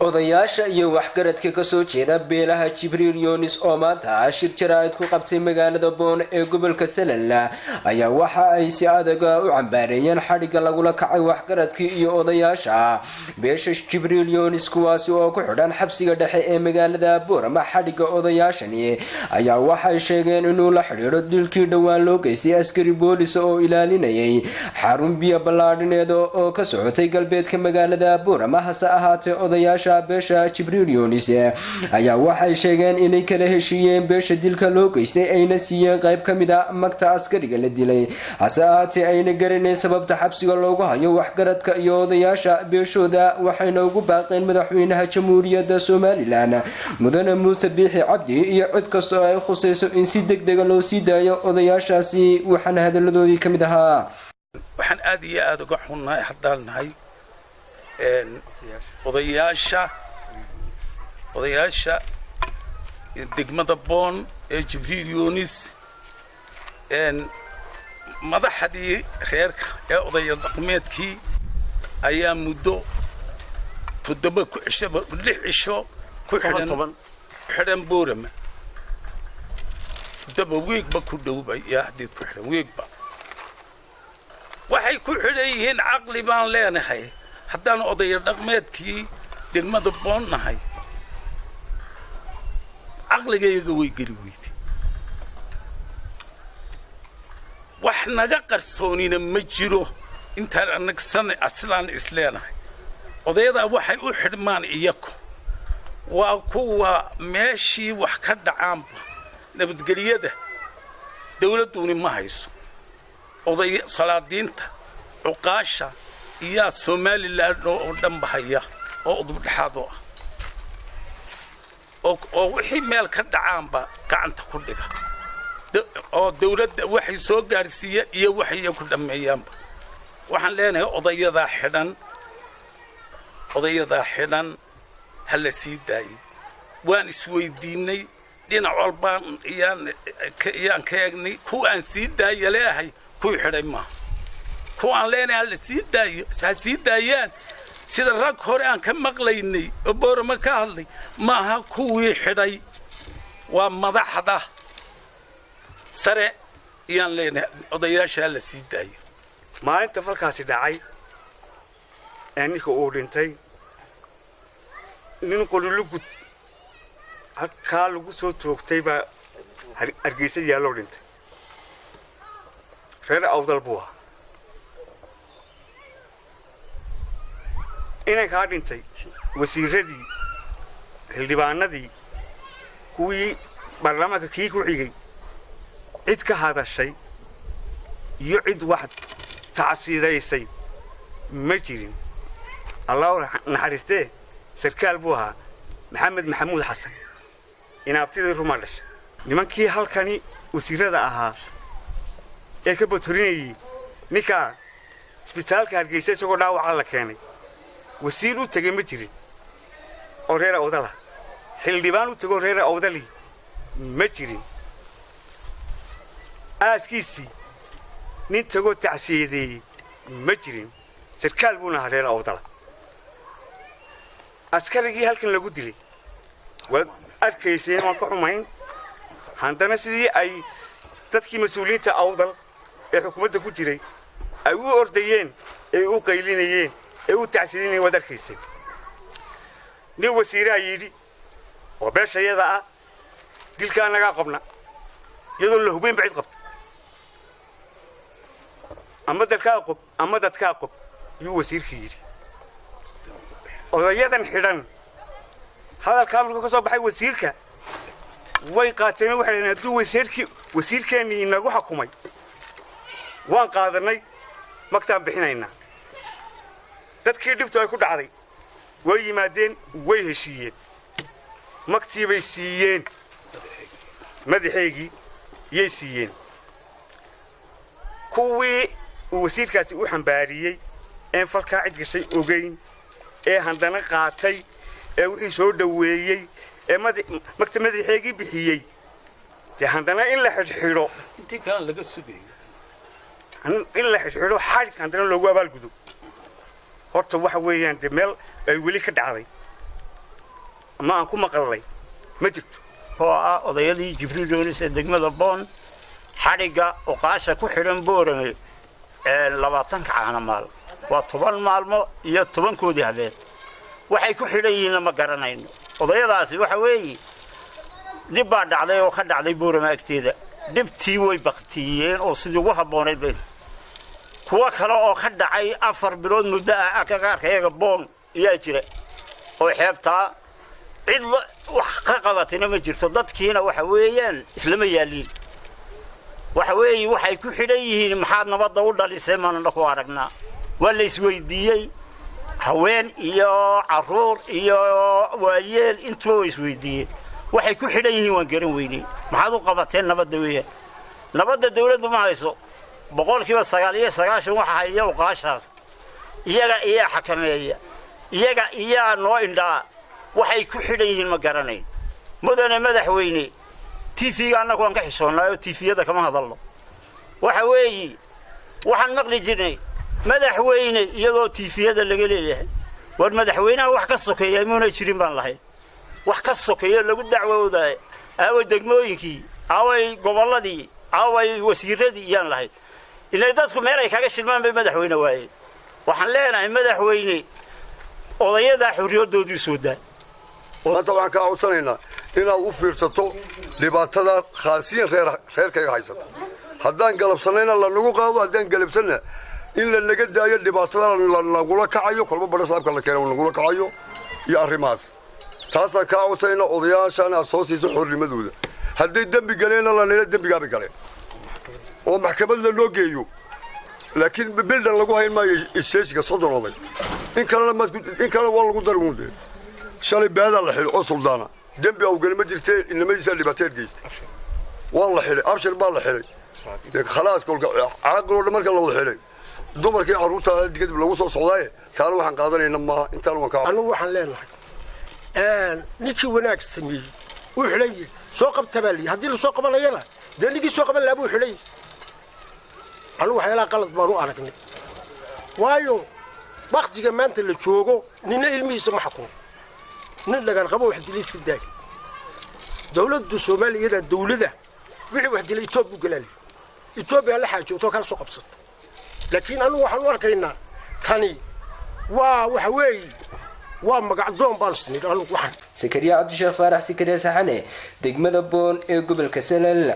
odayaasha iyo waxgaradka ka soo jeeda beelaha Jibriil Yunis oo maanta shir jaraa'id ku qabtay magaalada Boon ee gobolka Salal ayaa waxa ay si adag u cambaareeyeen xadhiga lagula kacay waxgaradkii iyo odayaasha beesha Jibriil Yunis kuwaas oo ku xidhan xabsiga dhexe ee magaalada Boorama. Xadhiga odayaashani ayaa waxay sheegeen inuu la xiriiro dilkii dhawaan loo geystay askari boolis oo ilaalinayay xarun biyo ballaadhineed oo ka socotay galbeedka magaalada Boorama. hase ahaatee odayaasha beesha Jibriil Yunis ayaa waxay sheegeen inay kala heshiiyeen beesha dilka loo geystay ayna siiyeen qayb ka mid ah magta askariga la dilay. hase ahaatee ayna garaneen sababta xabsiga loogu hayo waxgaradka iyo odayaasha beeshooda, waxayna ugu baaqeen madaxweynaha jamhuuriyadda Somaliland mudane Muuse Biixi Cabdi iyo cid kasta oo ay khusayso in si degdeg ah loo sii daayo odayaashaasi. waxaan hadaladoodii ka mid ahaa waxaan aad iyo aad uga xunnahay haddaan nahay odayaasha degmada Boon ee Jibriil Yunis madaxdii reerka ee odaya dhaqameedkii ayaa muddo 6 cisho ku xidhan Boorama. daba weegba ku dhowbay yaa hadii ku xidhan weegba waxay ku xidhan yihiin caqli baan leenahay haddaan odaya dhaqameedkii degmada Boon nahay. caqligayga way geli weyday wax naga qarsoonina ma jiro intaan anagsan aslaan isleenahay. odayada waxay u xidhmaan iyagu waa kuwa meeshii wax ka dhacaanba nabadgeliyada dawladuna ma hayso. oday salaadiinta cuqaasha iyo Somaliland oo dhan bahaya oo udub dhaxaad oo wixii meel ka dhacaanba gacanta ku dhiga oo dawladda waxay soo gaarsiiyeen iyo waxay ku dhameeyaanba. waxaan leenahay odayada xidhan hala sii daayo. waan isweydiinay dhinac walba iyaan ka eegnay kuwa aan sii daayo leeyahay kuwii xidhay maaha. kuwa aan leenahay hala sii daayo ha sii daayaan sida rag hore aan ka maqlaynay oo Boorama ka hadlay maaha kuwii xidhay waa madaxda sare iyaan leenahay odayaasha la sii daayo. maalinta falkaasi dhacay ninka uu dhintay nin qolulugu halkaa lagu soo toogtay baa Hargeysa yaaloo dhintay. reer awdal buu ahaa. inay ka dhintay wasiiradii xildhibaanadii kuwii baarlamaanka kii ku xigay cid ka hadashay iyo cid wax tacsiidaysay ma jirin. allah naxariistee sarkaal buu ahaa maxamed maxamuud xasan inaabtidii Ruma dhashay. nimankii halkani wasiirada ahaa ee ka batorinayay ninka isbitaalka Hargeysa isagoo dhaawac la keenay wasiir u tagay ma jirin oo reer awdala. xildhibaan u tago reer awdali ma jirin. aaskiisii nin tago tacsiideeyay ma jirin. sarkaal buu ahaa reer awdala. askarigii halkan lagu dilay waa arkayseen waan ka xumayn. haddana sidii ay dadkii mas'uuliyiinta awdal ee xukuumadda ku jiray ay u ordayeen ee u qaylinayeen ee u tacsiidinayeen waad arkayseen. nin wasiiraa yidhi oo beeshayada ah dilkaa nagaa qabna iyadoo la hubeen bacid qabta ama dalkaa qob ama dadkaa qob yuu wasiirkii yidhi. odayadan xidhan hadalkaa markuu ka soo baxay wasiirka way qaateen. waxay dhaheen hadduu wasiirkeennii inagu xukumay waan qaadanay magtaan bixinaynaa. dadkii dhibtu ay ku dhacday way yimaadeen way heshiiyeen magtii bay siiyeen madaxeygii yay siiyeen. kuwii uu wasiirkaasi u xambaariyey ee falkaa cid gashay ogeyn ee haddana qaatay ee wixii soo dhaweeyey ee magta madaxeygii bixiyey dee haddana in la xidhxidho intii kale laga sugay in la xidhxidho xadhig haddana loogu abaalgudo horta waxa weeyaan dee meel ay weli ka dhacday ama aan ku maqalnay ma jirto oo ah odayadii Jibriil Yoonis ee degmada Boon xadhiga oqaasha ku xidhan Boorame 20 caana maal waa 10 maalmo iyo 10 koodii habeen waxay ku xidhan yihiin ma garanayno odayadaasi waxa weeye dib baa dhacday oo ka dhacday Boorame agteeda dibtii way baqtiyeen oo sidii ugu habooneed bay kuwa kale oo ka dhacay 4 bilood muddo ah kaga Boon iyo jira oo xeebta cid wax ka qabatina ma jirto dadkiina waxa weeyaan islama yaaliin waxa weeye waxay ku xidhan yihiin maxaad nabadda u dhalisay maana ku aragnaa wala isweydiiyay haween iyo caruur iyo waayeel intuu isweydiiyay waxay ku xidhan yihiin waan garan weynay maxaad u qabateen nabadda weeyaan nabadda dawladdu ma hayso 99% waxa haya uqaashaas iyaga xakameeya iyaga noo indhaa waxay ku xidhan yihiin ma garanayn mudane madaxweyne TV-ga annagu aan ka xishoonaayo TV-yada kama hadalno waxa weeye waxaan maqli jirnay madaxweyne iyadoo TV-yada laga leeyahay war madaxweynaha wax ka sokeeyay muuna jirin baan lahayn wax ka sokeeyo lagu dacwooday aaway degmooyinkii aaway gobolladii aaway wasiiradii iyaan lahayn ilaa dadku meel ay kaga shilmaan bay madaxweyne waayeen waxaan leenahay madaxweyne odayada xuriyadoodii soo daa maanta waxaan ka codsanaynaa inaad u fiirsato dhibaatada khaasiyan reerkayga haysata haddaan galabsanayna lanagu qaado haddaan galabsanna in la naga daayo dhibaatada lanagula kacayo kolba badha saabka la keeno nagula kacayo iyo arrimahaas taasaan kaa codsanaynaa odayaashaan aad soo siiso xornimadooda hadday dembi galeenna lanayna dembigaabay galeen oo maxkamad lanoo geeyo laakiin bildhan lagu hayn maayo isheeshiga 30 oday in kalena waa lagu daruunde shalay baada la xiro oo suldaana dembi oo galma jirteen inamadiisa dhibaateed geystay waa la xiray abshir baa la xiray khalaas kolka caaqiloo marka la wada xiray dumarkii caruurta digad lagu soo socday taana waxaan qaadanaynaa ma intaan waan ka anu waxaan leenahay ninkii wanaag sameeyay uu xilay soo qabtabali hadii la soo qabanayna deeligii soo qaban laabuu xilay anu waxyaalaha qalad baan u aragnay waayo waqtiga maanta la joogo nina ilmihiisa ma xukumo nin laga qabo wax dilay iska daay dawladda Soomaaliya dawladda wixii wax dilay Itoobiya la xaajooto kala soo qabsato laakiin anu waxaan u arkaynaa tani waxa weeye waa magacdoon baan isnid anu waxaan Sakariya Cabdi Sheekh Faarax Sakariya Saxane degmada Boon ee gobolka Salal